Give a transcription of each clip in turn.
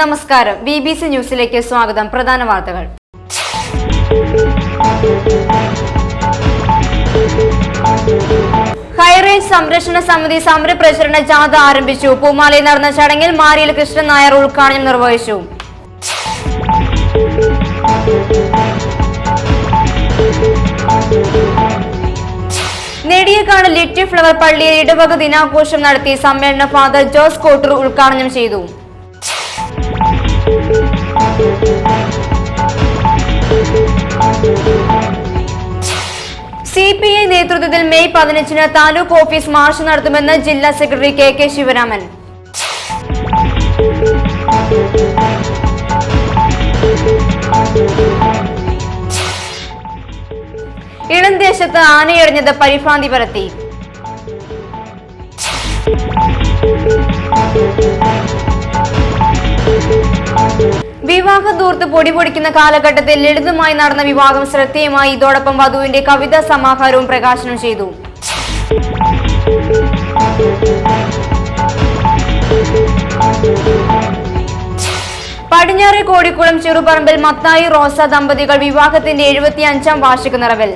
നമസ്കാരം BBC ന്യൂസിലേക്ക് സ്വാഗതം. പ്രധാന വാർത്തകൾ. ഹൈറേഞ്ച് സംരക്ഷണ സമിതി സമരപ്രചരണ ജാഥ ആരംഭിച്ചു. പൂമാലയിൽ നടന്ന ചടങ്ങിൽ മാരിയിൽ കൃഷ്ണൻ നായർ ഉദ്ഘാടനം നിർവഹിച്ചു. നെടിയക്കാട് ലിറ്റിൽ ഫ്ലവർ പള്ളിയിൽ ഇടവക ദിനാഘോഷം നടത്തി. സമ്മേളനം ഫാദർ ജോസ് കോട്ടൂർ ഉദ്ഘാടനം ചെയ്തു. CPI നേതൃത്വത്തിൽ മെയ് 15-ന് താലൂക്ക് ഓഫീസ് മാർച്ച് നടത്തുമെന്ന് ജില്ലാ സെക്രട്ടറി KK ശിവരാമൻ. ഇളംദേശത്ത് ആനയെറിഞ്ഞത് പരിഭ്രാന്തി പരത്തി. വിവാഹ ധൂർത്ത് പൊടിപൊടിക്കുന്ന കാലഘട്ടത്തിൽ ലളിതമായി നടന്ന വിവാഹം ശ്രദ്ധേയമായി. ഇതോടൊപ്പം വധുവിന്റെ കവിതാ സമാഹാരവും പ്രകാശനം ചെയ്തു. പടിഞ്ഞാറെ കോടിക്കുളം ചെറുപറമ്പിൽ മത്തായി റോസ ദമ്പതികൾ വിവാഹത്തിന്റെ 75-ാം വാർഷിക നിറവിൽ.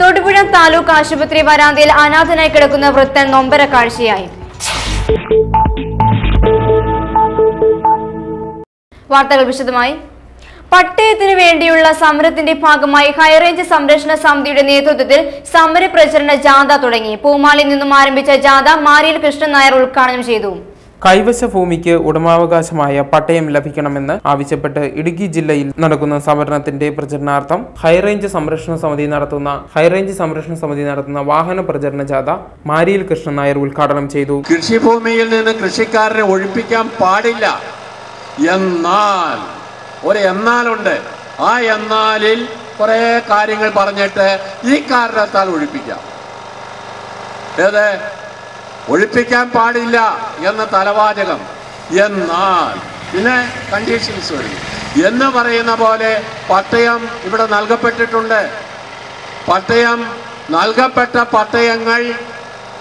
തൊടുപുഴ താലൂക്ക് ആശുപത്രി വരാന്തയിൽ അനാഥനായി കിടക്കുന്ന വൃദ്ധൻ നൊമ്പര കാഴ്ചയായി. വാർത്തകൾ വിശദമായി. പട്ടയത്തിനു വേണ്ടിയുള്ള സമരത്തിന്റെ ഭാഗമായി ഹൈറേഞ്ച് സംരക്ഷണ സമിതിയുടെ നേതൃത്വത്തിൽ സമരപ്രചരണ ജാഥ തുടങ്ങി. പൂമാലയിൽ നിന്നും ആരംഭിച്ച ജാഥ മാരിയിൽ കൃഷ്ണൻ നായർ ഉദ്ഘാടനം ചെയ്തു. കൈവശ ഭൂമിക്ക് ഉടമാവകാശമായ പട്ടയം ലഭിക്കണമെന്ന് ആവശ്യപ്പെട്ട് ഇടുക്കി ജില്ലയിൽ നടക്കുന്ന സമരത്തിന്റെ പ്രചരണാർത്ഥം ഹൈറേഞ്ച് സംരക്ഷണ സമിതി നടത്തുന്ന വാഹന പ്രചരണ ജാഥ മാരിയിൽ കൃഷ്ണൻ നായർ ഉദ്ഘാടനം ചെയ്തു. കൃഷിഭൂമിയിൽ നിന്ന് കൃഷിക്കാരനെ ഒഴിപ്പിക്കാൻ പാടില്ല. എന്നാൽ ഒരു എന്നാലുണ്ട്. ആ എന്നാലിൽ കുറെ കാര്യങ്ങൾ പറഞ്ഞിട്ട് ഈ കാരണത്താൽ ഒഴിപ്പിക്കാം. ഏത് ഒഴിപ്പിക്കാൻ പാടില്ല എന്ന തലവാചകം. എന്നാൽ പിന്നെ കണ്ടീഷൻസ് വരും എന്ന് പറയുന്ന പോലെ പട്ടയം ഇവിടെ നൽകപ്പെട്ടിട്ടുണ്ട്. പട്ടയം നൽകപ്പെട്ട പട്ടയങ്ങൾ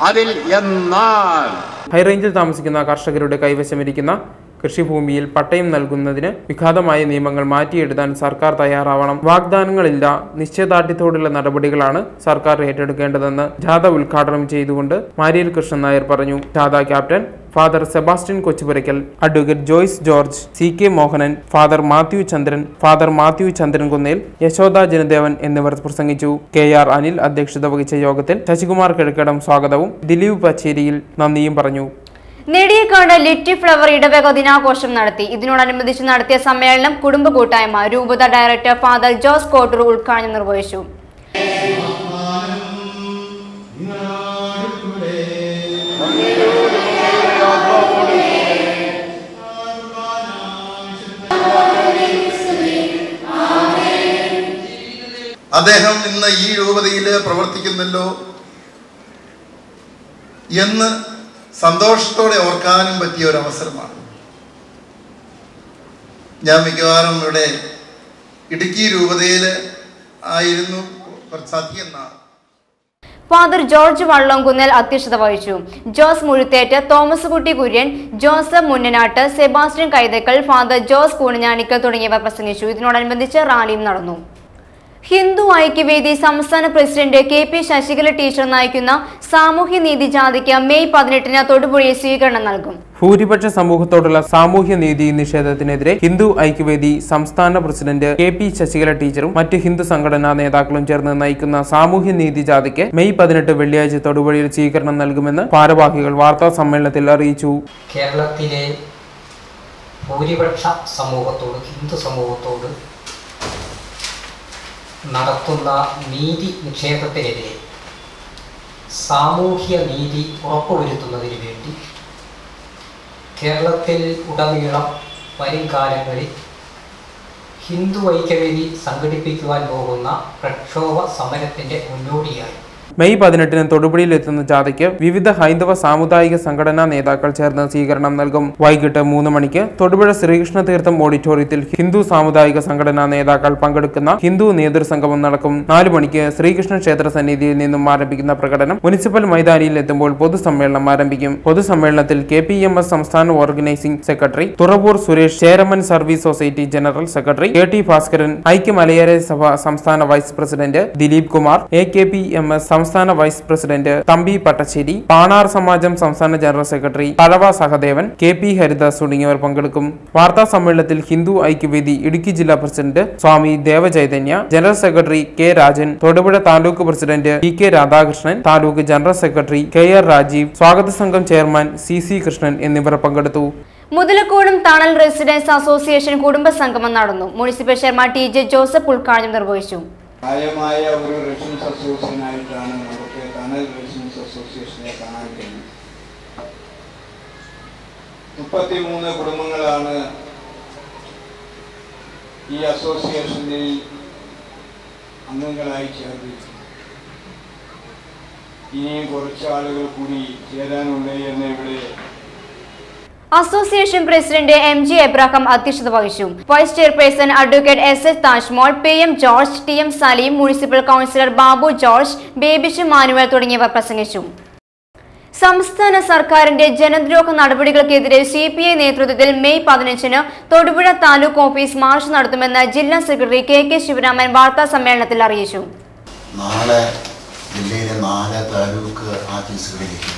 അതിൽ എന്നാൽ ഹൈറേഞ്ചിൽ താമസിക്കുന്ന കർഷകരുടെ കൈവശമിരിക്കുന്ന കൃഷിഭൂമിയിൽ പട്ടയം നൽകുന്നതിന് വിഘാതമായ നിയമങ്ങൾ മാറ്റിയെടുക്കാൻ സർക്കാർ തയ്യാറാവണം. വാഗ്ദാനങ്ങളില്ല, നിശ്ചയദാർഢ്യത്തോടുള്ള നടപടികളാണ് സർക്കാർ ഏറ്റെടുക്കേണ്ടതെന്ന് ജാഥ ഉദ്ഘാടനം ചെയ്തുകൊണ്ട് മാരിയിൽ കൃഷ്ണൻ നായർ പറഞ്ഞു. ജാഥ captain father Sebastian Kochupurackal, advocate Joyce George, CK Mohanan, father Mathew Chandrankunnel, Yashoda Janadevan എന്നിവർ പ്രസംഗിച്ചു. KR അനിൽ അധ്യക്ഷത വഹിച്ച യോഗത്തിൽ ശശികുമാർ കിഴക്കടം സ്വാഗതവും ദിലീപ് പച്ചേരിയിൽ നന്ദിയും പറഞ്ഞു. നെടിയക്കാട് ലിറ്റിൽ ഫ്ലവർ ഇടവക ദിനാഘോഷം നടത്തി. ഇതിനോടനുബന്ധിച്ച് നടത്തിയ സമ്മേളനം കുടുംബ കൂട്ടായ്മ രൂപത ഡയറക്ടർ ഫാദർ ജോസ് കോട്ടൂർ ഉദ്ഘാടനം നിർവഹിച്ചു. അദ്ദേഹം ഇന്ന് ഈ രൂപതയിൽ പ്രവർത്തിക്കുന്നല്ലോ എന്ന് സന്തോഷത്തോടെ ഓർക്കാനും പറ്റിയ ഒരു അവസരമാണ്. ഞാൻ മിക്കവാറും ഇവിടെ ഇടുക്കി രൂപതയിൽ ആയിരുന്നു കുറച്ചധികം നാൾ. ഫാദർ ജോർജ് വള്ളംകുന്നേൽ അധ്യക്ഷത വഹിച്ചു. ജോസ് മുഴുത്തേറ്റ്, തോമസ് കുട്ടി കുര്യൻ, ജോസഫ് മുന്നനാട്ട്, സെബാസ്റ്റ്യൻ കൈതക്കൽ, ഫാദർ ജോസ് കൂണിഞ്ഞാണിക്കൽ തുടങ്ങിയവർ പ്രസംഗിച്ചു. ഇതിനോടനുബന്ധിച്ച് റാലിയും നടന്നു. ഹിന്ദു ഐക്യവേദി സംസ്ഥാന പ്രസിഡന്റ് KP ശശികല ടീച്ചർ നയിക്കുന്ന സാമൂഹ്യനീതി ജാഥയ്ക്ക് മെയ് 18-ന് തൊടുപുഴയിൽ സ്വീകരണം നൽകും. ഭൂരിപക്ഷ സമൂഹത്തോടുള്ള സാമൂഹ്യനീതി നിഷേധത്തിനെതിരെ ഹിന്ദു ഐക്യവേദി സംസ്ഥാന പ്രസിഡന്റ് KP ശശികല ടീച്ചറും മറ്റ് ഹിന്ദു സംഘടനാ നേതാക്കളും ചേർന്ന് നയിക്കുന്ന സാമൂഹ്യനീതി ജാഥയ്ക്ക് മെയ് 18 വെള്ളിയാഴ്ച തൊടുപുഴയിൽ സ്വീകരണം നൽകുമെന്ന് ഭാരവാഹികൾ വാർത്താ സമ്മേളനത്തിൽ അറിയിച്ചു. കേരളത്തിലെ ഭൂരിപക്ഷ സമൂഹത്തോട്, ഹിന്ദു സമൂഹത്തോട് നടത്തുന്ന നീതി നിഷേധത്തിനെതിരെ സാമൂഹ്യ നീതി ഉറപ്പുവരുത്തുന്നതിന് വേണ്ടി കേരളത്തിൽ ഉടനീളം വരും കാലങ്ങളിൽ ഹിന്ദു ഐക്യവേദി സംഘടിപ്പിക്കുവാൻ പോകുന്ന പ്രക്ഷോഭ സമരത്തിൻ്റെ മുന്നോടിയായി മെയ് 18 തൊടുപുഴയിൽ എത്തുന്ന ജാഥയ്ക്ക് വിവിധ ഹൈന്ദവ സാമുദായിക സംഘടനാ നേതാക്കൾ ചേർന്ന് സ്വീകരണം നൽകും. വൈകിട്ട് 3 മണിക്ക് തൊടുപുഴ ശ്രീകൃഷ്ണ തീർത്ഥം ഓഡിറ്റോറിയത്തിൽ ഹിന്ദു സാമുദായിക സംഘടനാ നേതാക്കൾ പങ്കെടുക്കുന്ന ഹിന്ദു നേതൃസംഗമം നടക്കും. 4 മണിക്ക് ശ്രീകൃഷ്ണ ക്ഷേത്ര സന്നിധിയിൽ നിന്നും ആരംഭിക്കുന്ന പ്രകടനം മുനിസിപ്പൽ മൈതാനിയിൽ എത്തുമ്പോൾ പൊതുസമ്മേളനം ആരംഭിക്കും. പൊതുസമ്മേളനത്തിൽ KPMS സംസ്ഥാന organising secretary Thuravoor Suresh, Cheraman service society general secretary KT Bhaskaran, Aikya Malayali Sabha സംസ്ഥാന vice president Dileep Kumar, AKPMS സംസ്ഥാന വൈസ് പ്രസിഡന്റ് തമ്പി പട്ടശ്ശേരി, പാണാർ സമാജം സംസ്ഥാന general secretary Thazhava Sahadevan, KP Haridas തുടങ്ങിയവർ പങ്കെടുക്കും. വാർത്താ സമ്മേളനത്തിൽ ഹിന്ദു ഐക്യവേദി ഇടുക്കി ജില്ലാ president Swami Devachaitanya, general secretary K Rajan, Thodupuzha taluk president TK Radhakrishnan, taluk general secretary KR Rajeev, സ്വാഗത സംഘം ചെയർമാൻ CC കൃഷ്ണൻ എന്നിവർ പങ്കെടുത്തു. മുതലക്കോടും തണൽ റെസിഡൻസ് അസോസിയേഷൻ കുടുംബ സംഗമം നടന്നു. മുനിസിപ്പൽ ചെയർമാൻ TJ ജോസഫ് ഉദ്ഘാടനം നിർവഹിച്ചു. പ്രായമായ ഒരു റെസിഡൻസ് അസോസിയേഷനായിട്ടാണ് നമുക്ക് തണൽ റെസിഡൻസ് അസോസിയേഷനെ കാണാൻ കഴിയും. 33 കുടുംബങ്ങളാണ് ഈ അസോസിയേഷനിൽ അംഗങ്ങളായി ചേർന്നിരിക്കുന്നത്. ഇനിയും കുറച്ച് ആളുകൾ കൂടി ചേരാനുണ്ട് എന്ന് ഇവിടെ അസോസിയേഷൻ പ്രസിഡന്റ് MG എബ്രാഹിം അധ്യക്ഷത വഹിച്ചു. Vice chairperson advocate SS Thajmol, PM George, TM Saleem, municipal councillor Babu George, Bebish Manuel തുടങ്ങിയവർ പ്രസംഗിച്ചു. സംസ്ഥാന സർക്കാരിന്റെ ജനദ്രോഹ നടപടികൾക്കെതിരെ CPI നേതൃത്വത്തിൽ May 15 Thodupuzha taluk office march നടത്തുമെന്ന് ജില്ലാ സെക്രട്ടറി KK ശിവരാമൻ വാർത്താ സമ്മേളനത്തിൽ അറിയിച്ചു. നാളെ ജില്ലയിലെ 4 താലൂക്ക് ഓഫീസുകളിലേക്ക്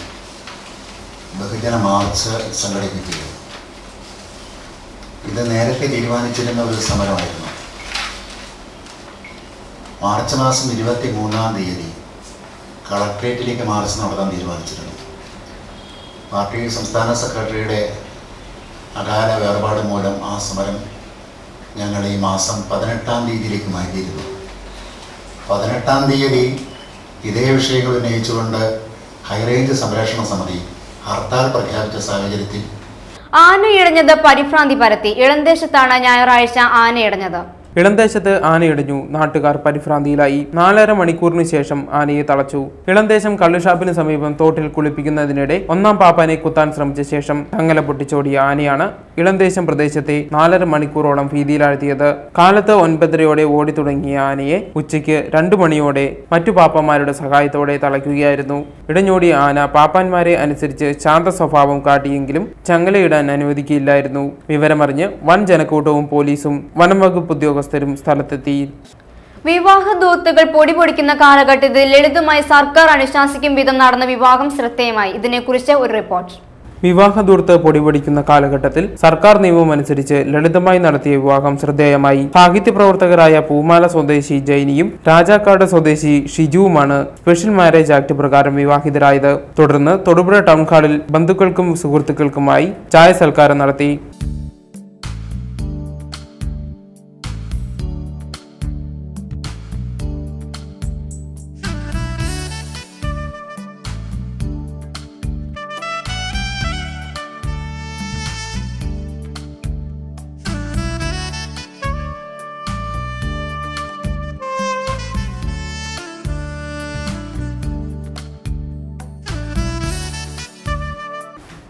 ബഹുജന മാർച്ച് സംഘടിപ്പിക്കുക. ഇത് നേരത്തെ തീരുമാനിച്ചിരുന്ന ഒരു സമരമായിരുന്നു. മാർച്ച് മാസം 23-ാം തീയതി കളക്ട്രേറ്റിലേക്ക് മാർച്ച് നടത്താൻ തീരുമാനിച്ചിരുന്നു. പാർട്ടി സംസ്ഥാന സെക്രട്ടറിയുടെ അകാല വേർപാട് മൂലം ആ സമരം ഞങ്ങൾ ഈ മാസം 18-ാം തീയതിയിലേക്ക് മാറ്റിയിരുന്നു. 18-ാം തീയതി ഇതേ വിഷയങ്ങൾ ഉന്നയിച്ചുകൊണ്ട് ഹൈറേഞ്ച് സംരക്ഷണ സമിതി ഹർത്താൽ പ്രഖ്യാപിച്ച സാഹചര്യത്തിൽ ആനയിടഞ്ഞത് പരിഭ്രാന്തി പരത്തി. ഇളന്തേശത്താണ് ഞായറാഴ്ച ആനയിടഞ്ഞത്. ഇളന്തേശത്ത് ആനയിടഞ്ഞു. നാട്ടുകാർ പരിഭ്രാന്തിയിലായി. 4.5 മണിക്കൂറിന് ശേഷം ആനയെ തളച്ചു. ഇളന്തേശം കള്ളുഷാപ്പിന് സമീപം തോട്ടിൽ കുളിപ്പിക്കുന്നതിനിടെ 1-ാം പാപ്പാനെ കുത്താൻ ശ്രമിച്ച ശേഷം തങ്ങല പൊട്ടിച്ചോടിയ ആനയാണ് ഇളന്തേശം പ്രദേശത്തെ 4.5 മണിക്കൂറോളം ഭീതിയിലാഴ്ത്തിയത്. കാലത്ത് 9:30 ഓടി തുടങ്ങിയ ആനയെ ഉച്ചയ്ക്ക് 2 മണിയോടെ മറ്റു പാപ്പന്മാരുടെ സഹായത്തോടെ തളയ്ക്കുകയായിരുന്നു. ഇടഞ്ഞോടിയ ആന പാപ്പാന്മാരെ അനുസരിച്ച് ശാന്ത സ്വഭാവം കാട്ടിയെങ്കിലും ചങ്ങലയിടാൻ അനുവദിക്കില്ലായിരുന്നു. വിവരമറിഞ്ഞ് വൻ ജനക്കൂട്ടവും പോലീസും വനം വകുപ്പ് ഉദ്യോഗസ്ഥരും സ്ഥലത്തെത്തി. വിവാഹ ദൂത്തുകൾ പൊടിപൊടിക്കുന്ന കാലഘട്ടത്തിൽ ലളിതമായി സർക്കാർ അനുശാസിക്കും വിധം നടന്ന വിവാഹം ശ്രദ്ധേയമായി. ഇതിനെക്കുറിച്ച് ഒരു റിപ്പോർട്ട്. വിവാഹ ദൂർത്ത് പൊടിപൊടിക്കുന്ന കാലഘട്ടത്തിൽ സർക്കാർ നിയമം അനുസരിച്ച് ലളിതമായി നടത്തിയ വിവാഹം ശ്രദ്ധേയമായി. സാഹിത്യ പ്രവർത്തകരായ പൂമാല സ്വദേശി ജൈനിയും രാജാക്കാട് സ്വദേശി ഷിജുവുമാണ് സ്പെഷ്യൽ മാരേജ് ആക്ട് പ്രകാരം വിവാഹിതരായത്. തുടർന്ന് തൊടുപുഴ ടൗൺ ഹാളിൽ ബന്ധുക്കൾക്കും സുഹൃത്തുക്കൾക്കുമായി ചായ സൽക്കാരം നടത്തി.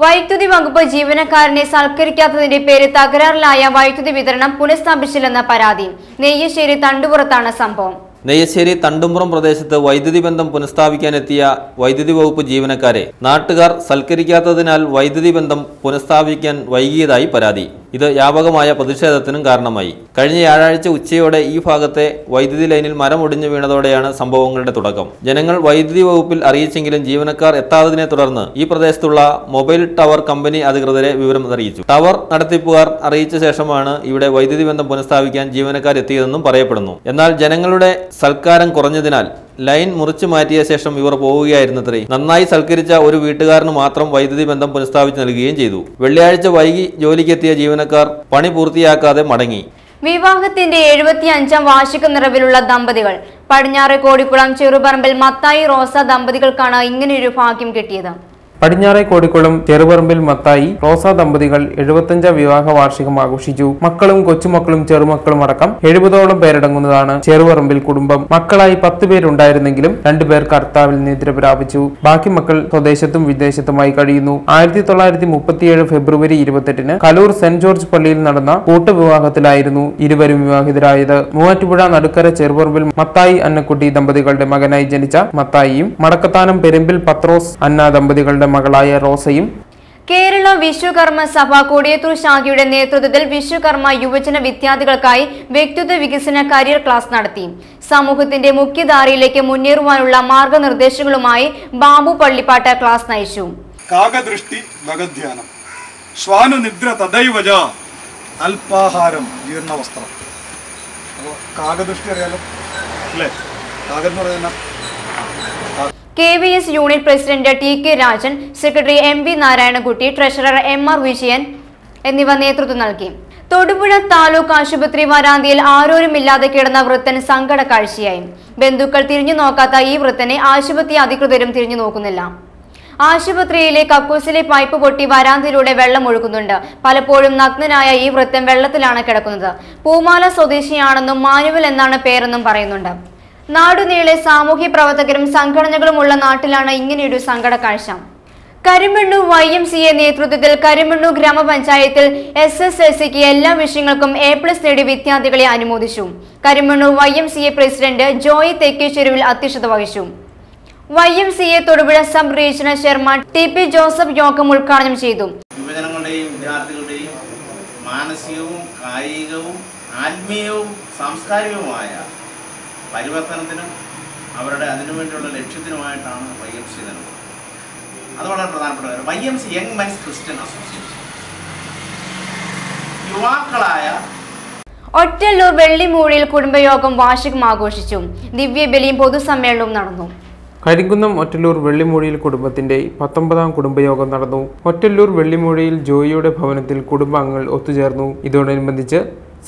വൈദ്യുതി വകുപ്പ് ജീവനക്കാരനെ സൽക്കരിക്കാത്തതിന്റെ പേരിൽ തകരാറിലായ വൈദ്യുതി വിതരണം പുനഃസ്ഥാപിച്ചില്ലെന്ന പരാതി. നെയ്യശ്ശേരി തണ്ടുപുറത്താണ് സംഭവം. നെയ്യശ്ശേരി തണ്ടുംപുറം പ്രദേശത്ത് വൈദ്യുതി ബന്ധം പുനഃസ്ഥാപിക്കാനെത്തിയ വൈദ്യുതി വകുപ്പ് ജീവനക്കാരെ നാട്ടുകാർ സൽക്കരിക്കാത്തതിനാൽ വൈദ്യുതി ബന്ധം പുനഃസ്ഥാപിക്കാൻ വൈകിയതായി പരാതി. ഇത് വ്യാപകമായ പ്രതിഷേധത്തിനും കാരണമായി. കഴിഞ്ഞ വ്യാഴാഴ്ച ഉച്ചയോടെ ഈ ഭാഗത്തെ വൈദ്യുതി ലൈനിൽ മരമൊടിഞ്ഞു വീണതോടെയാണ് സംഭവങ്ങളുടെ തുടക്കം. ജനങ്ങൾ വൈദ്യുതി വകുപ്പിൽ അറിയിച്ചെങ്കിലും ജീവനക്കാർ എത്താത്തതിനെ തുടർന്ന് ഈ പ്രദേശത്തുള്ള മൊബൈൽ ടവർ കമ്പനി അധികൃതരെ വിവരം അറിയിച്ചു. ടവർ നടത്തിപ്പുകാർ അറിയിച്ച ശേഷമാണ് ഇവിടെ വൈദ്യുതി ബന്ധം പുനഃസ്ഥാപിക്കാൻ ജീവനക്കാർ എത്തിയതെന്നും പറയപ്പെടുന്നു. എന്നാൽ ജനങ്ങളുടെ സൽക്കാരം കുറഞ്ഞതിനാൽ ലൈൻ മുറിച്ചു മാറ്റിയ ശേഷം ഇവർ പോവുകയായിരുന്നത്രേ. നന്നായി സൽക്കരിച്ച ഒരു വീട്ടുകാരന് മാത്രം വൈദ്യുതി ബന്ധം പുനഃസ്ഥാപിച്ചു നൽകുകയും ചെയ്തു. വെള്ളിയാഴ്ച വൈകി ജോലിക്കെത്തിയ ജീവനക്കാർ പണി പൂർത്തിയാക്കാതെ മടങ്ങി. വിവാഹത്തിന്റെ 75-ാം വാർഷിക നിറവിലുള്ള ദമ്പതികൾ. പടിഞ്ഞാറ് കോടിക്കുളം ചെറുപറമ്പിൽ മത്തായി റോസ ദമ്പതികൾക്കാണ് ഇങ്ങനെയൊരു ഭാഗ്യം കിട്ടിയത്. പടിഞ്ഞാറെ കോടിക്കുളം ചെറുപറമ്പിൽ മത്തായി റോസ ദമ്പതികൾ 75 വിവാഹ വാർഷികം ആഘോഷിച്ചു. മക്കളും കൊച്ചുമക്കളും ചെറുമക്കളും അടക്കം 70ഓളം പേരടങ്ങുന്നതാണ് ചെറുപറമ്പിൽ കുടുംബം. മക്കളായി 10 പേരുണ്ടായിരുന്നെങ്കിലും 2 പേർ കർത്താവിൽ നിദ്ര പ്രാപിച്ചു. ബാക്കി മക്കൾ സ്വദേശത്തും വിദേശത്തുമായി കഴിയുന്നു. 1937 ഫെബ്രുവരി 28-ന് കലൂർ സെന്റ് ജോർജ് പള്ളിയിൽ നടന്ന കൂട്ടുവിവാഹത്തിലായിരുന്നു ഇരുവരും വിവാഹിതരായത്. മൂവാറ്റുപുഴ നടുക്കര ചെറുപറമ്പിൽ മത്തായി അന്നക്കുട്ടി ദമ്പതികളുടെ മകനായി ജനിച്ച മത്തായിയും മടക്കത്താനം പെരുമ്പിൽ പത്രോസ് അന്ന ദമ്പതികളുടെ മകളായ റോസയും കേരള വിശ്വകർമ്മ സഭ കൊടിയത്തൂർ ശാഖയുടെ നേതൃത്വത്തിൽ വിശ്വകർമ്മ യുവജന വിദ്യാർത്ഥികൾക്കായി വ്യക്തിത്വ വികസന കരിയർ ക്ലാസ് നടത്തി. സമൂഹത്തിന്റെ മുഖ്യധാരയിലേക്ക് മുന്നേറുവാനുള്ള മാർഗനിർദ്ദേശങ്ങളുമായി ബാബു പള്ളിപ്പാട്ട് ക്ലാസ് നയിച്ചു. കാകദൃഷ്ടി ഭഗധ്യാനം, ശ്വാനുനിദ്ര തദൈവജ, അല്പാഹാരം ജീർണവസ്ത്രം. അപ്പോൾ കാകദൃഷ്ടി അറിയാലോ അല്ലേ? കാകെന്ന് പറയുന്ന KVS unit president TK Rajan, secretary MB Narayanankutty, treasurer MR Vijayan എന്നിവ നേതൃത്വം നൽകി. തൊടുപുഴ താലൂക്ക് ആശുപത്രി വരാന്തയിൽ ആരോരുമില്ലാതെ കിടന്ന വൃദ്ധൻ സങ്കട കാഴ്ചയായി. ബന്ധുക്കൾ തിരിഞ്ഞു നോക്കാത്ത ഈ വൃദ്ധനെ ആശുപത്രി അധികൃതരും തിരിഞ്ഞു നോക്കുന്നില്ല. ആശുപത്രിയിലെ കക്കൂസിലെ പൈപ്പ് പൊട്ടി വരാന്തയിലൂടെ വെള്ളം ഒഴുകുന്നുണ്ട്. പലപ്പോഴും നഗ്നനായ ഈ വൃദ്ധൻ വെള്ളത്തിലാണ് കിടക്കുന്നത്. പൂമാല സ്വദേശിയാണെന്നും മാനുവൽ എന്നാണ് പേരെന്നും പറയുന്നുണ്ട്. നാടുനീളെ സാമൂഹ്യ പ്രവർത്തകരും സംഘടനകളുമുള്ള നാട്ടിലാണ് ഇങ്ങനെയൊരു സങ്കട കാഴ്ച. കരിമണ്ണൂർ YMCA നേതൃത്വത്തിൽ കരിമണ്ണൂർ ഗ്രാമപഞ്ചായത്തിൽ SSLCക്ക് എല്ലാ വിഷയങ്ങൾക്കും A+ നേടിയ വിദ്യാർത്ഥികളെ അനുമോദിച്ചു. കരിമണ്ണൂർ YMCA പ്രസിഡന്റ് ജോയി തെക്കേശ്ശേരിയിൽ അധ്യക്ഷത വഹിച്ചു. YMCA Thodupuzha sub regional chairman TP Joseph യോഗം ഉദ്ഘാടനം ചെയ്തു. യുവജനങ്ങളുടെയും വിദ്യാർത്ഥികളുടെയും മാനസികവും കായികവും ആത്മീയവും സാംസ്കാരികവുമായ പരിവർത്തനത്തിനും അവരുടെ അതിനുവേണ്ടിയുള്ള ലക്ഷ്യത്തിനുമായിട്ടാണ് YMCA നൽകുന്നത്. അത് വളരെ പ്രധാനപ്പെട്ട കാര്യം. YMCA young men's Christian association യുവാക്കളായ ഒറ്റല്ലൂർ വെള്ളിമൂഴിയിൽ കുടുംബയോഗം വാർഷികം ആഘോഷിച്ചു. ദിവ്യബലിയും പൊതുസമ്മേളനവും നടന്നു. കരിങ്കുന്നം ഒറ്റല്ലൂർ വെള്ളിമൂഴിയിൽ കുടുംബത്തിന്റെ 19ാം കുടുംബയോഗം നടന്നു. ഒറ്റല്ലൂർ വെള്ളിമൂഴിയിൽ ജോയിയുടെ ഭവനത്തിൽ കുടുംബാംഗങ്ങൾ ഒത്തുചേർന്നു. ഇതോടനുബന്ധിച്ച്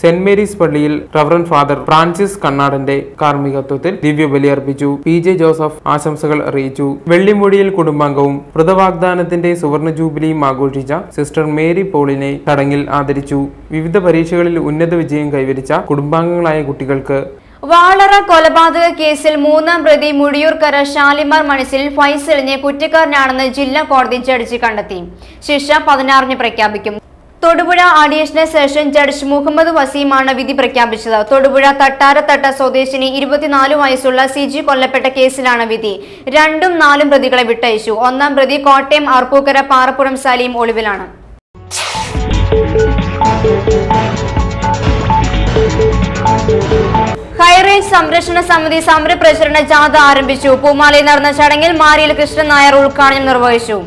സെന്റ് മേരീസ് പള്ളിയിൽ റവറന്റ് ഫാദർ ഫ്രാൻസിസ് കണ്ണാടന്റെ കാർമ്മികത്വത്തിൽ ദിവ്യബലി അർപ്പിച്ചു. PJ ജോസഫ് ആശംസകൾ അറിയിച്ചു. വെള്ളിമൂഴിയിൽ കുടുംബാംഗവും വ്രതവാഗ്ദാനത്തിന്റെ സുവർണ ജൂബിലിയും ആഘോഷിച്ച സിസ്റ്റർ മേരി പോളിനെ ചടങ്ങിൽ ആദരിച്ചു. വിവിധ പരീക്ഷകളിൽ ഉന്നത വിജയം കൈവരിച്ച കുടുംബാംഗങ്ങളായ കുട്ടികൾക്ക് വാളറ കൊലപാതക കേസിൽ 3ാം പ്രതി മുടിയൂർക്കര ഷാലിമാർ മണിസിൽ ഫൈസലിനെ കുറ്റക്കാരനാണെന്ന് ജില്ലാ കോടതി ജഡ്ജി കണ്ടെത്തി. ശിക്ഷ 16-ന് പ്രഖ്യാപിക്കും. Thodupuzha additional session judge Muhammad വസീമാണ് വിധി പ്രഖ്യാപിച്ചത്. തൊടുപുഴ തട്ടാരത്തട്ട സ്വദേശിനി 24 വയസ്സുള്ള സിജി കൊല്ലപ്പെട്ട കേസിലാണ് വിധി. 2ഉം 4ഉം പ്രതികളെ വിട്ടയച്ചു. 1ാം പ്രതി കോട്ടയം അർപ്പൂക്കര പാറപ്പുറം സലീം ഒളിവിലാണ്. ഹൈറേഞ്ച് സംരക്ഷണ സമിതി സമരപ്രചരണ ജാഥ ആരംഭിച്ചു. പൂമാലയിൽ നടന്ന ചടങ്ങിൽ മാരിയിൽ കൃഷ്ണൻ നായർ ഉദ്ഘാടനം നിർവഹിച്ചു.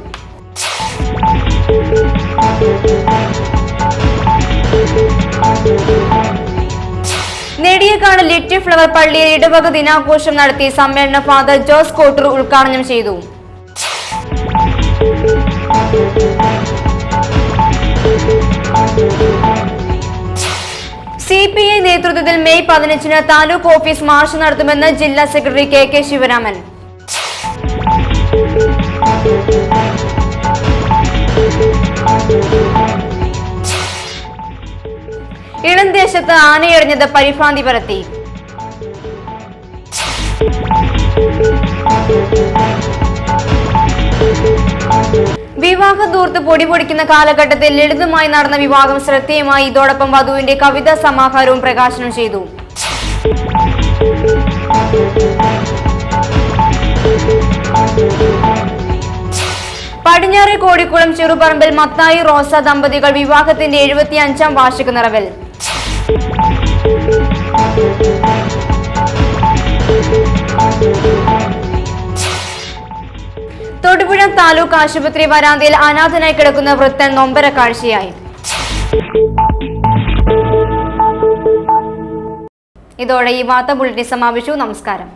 നെടിയക്കാട് ലിറ്റിൽ ഫ്ലവർ പള്ളിയിൽ ഇടവക ദിനാഘോഷം നടത്തി. സമ്മേളനം ഫാദർ ജോസ് കോട്ടൂർ ഉദ്ഘാടനം ചെയ്തു. CPI നേതൃത്വത്തിൽ മെയ് 15-ന് താലൂക്ക് ഓഫീസ് മാർച്ച് നടത്തുമെന്ന് ജില്ലാ സെക്രട്ടറി KK ശിവരാമൻ. ഇളംദേശത്ത് ആനയെറിഞ്ഞത് പരിഭ്രാന്തി പരത്തി. വിവാഹ ധൂർത്ത് പൊടിപൊടിക്കുന്ന കാലഘട്ടത്തിൽ ലളിതമായി നടന്ന വിവാഹം ശ്രദ്ധേയമായി. ഇതോടൊപ്പം വധുവിന്റെ കവിതാ സമാഹാരവും പ്രകാശനം ചെയ്തു. പടിഞ്ഞാറെ കോടിക്കുളം ചെറുപറമ്പിൽ മത്തായി റോസ ദമ്പതികൾ വിവാഹത്തിന്റെ 75ാം വാർഷിക നിറവിൽ. തൊടുപുഴ താലൂക്ക് ആശുപത്രി വരാന്തയിൽ അനാഥനായി കിടക്കുന്ന വൃദ്ധൻ നൊമ്പര കാഴ്ചയായി. ഇതോടെ ഈ വാർത്താ ബുള്ളറ്റിൻ സമാപിച്ചു. നമസ്കാരം.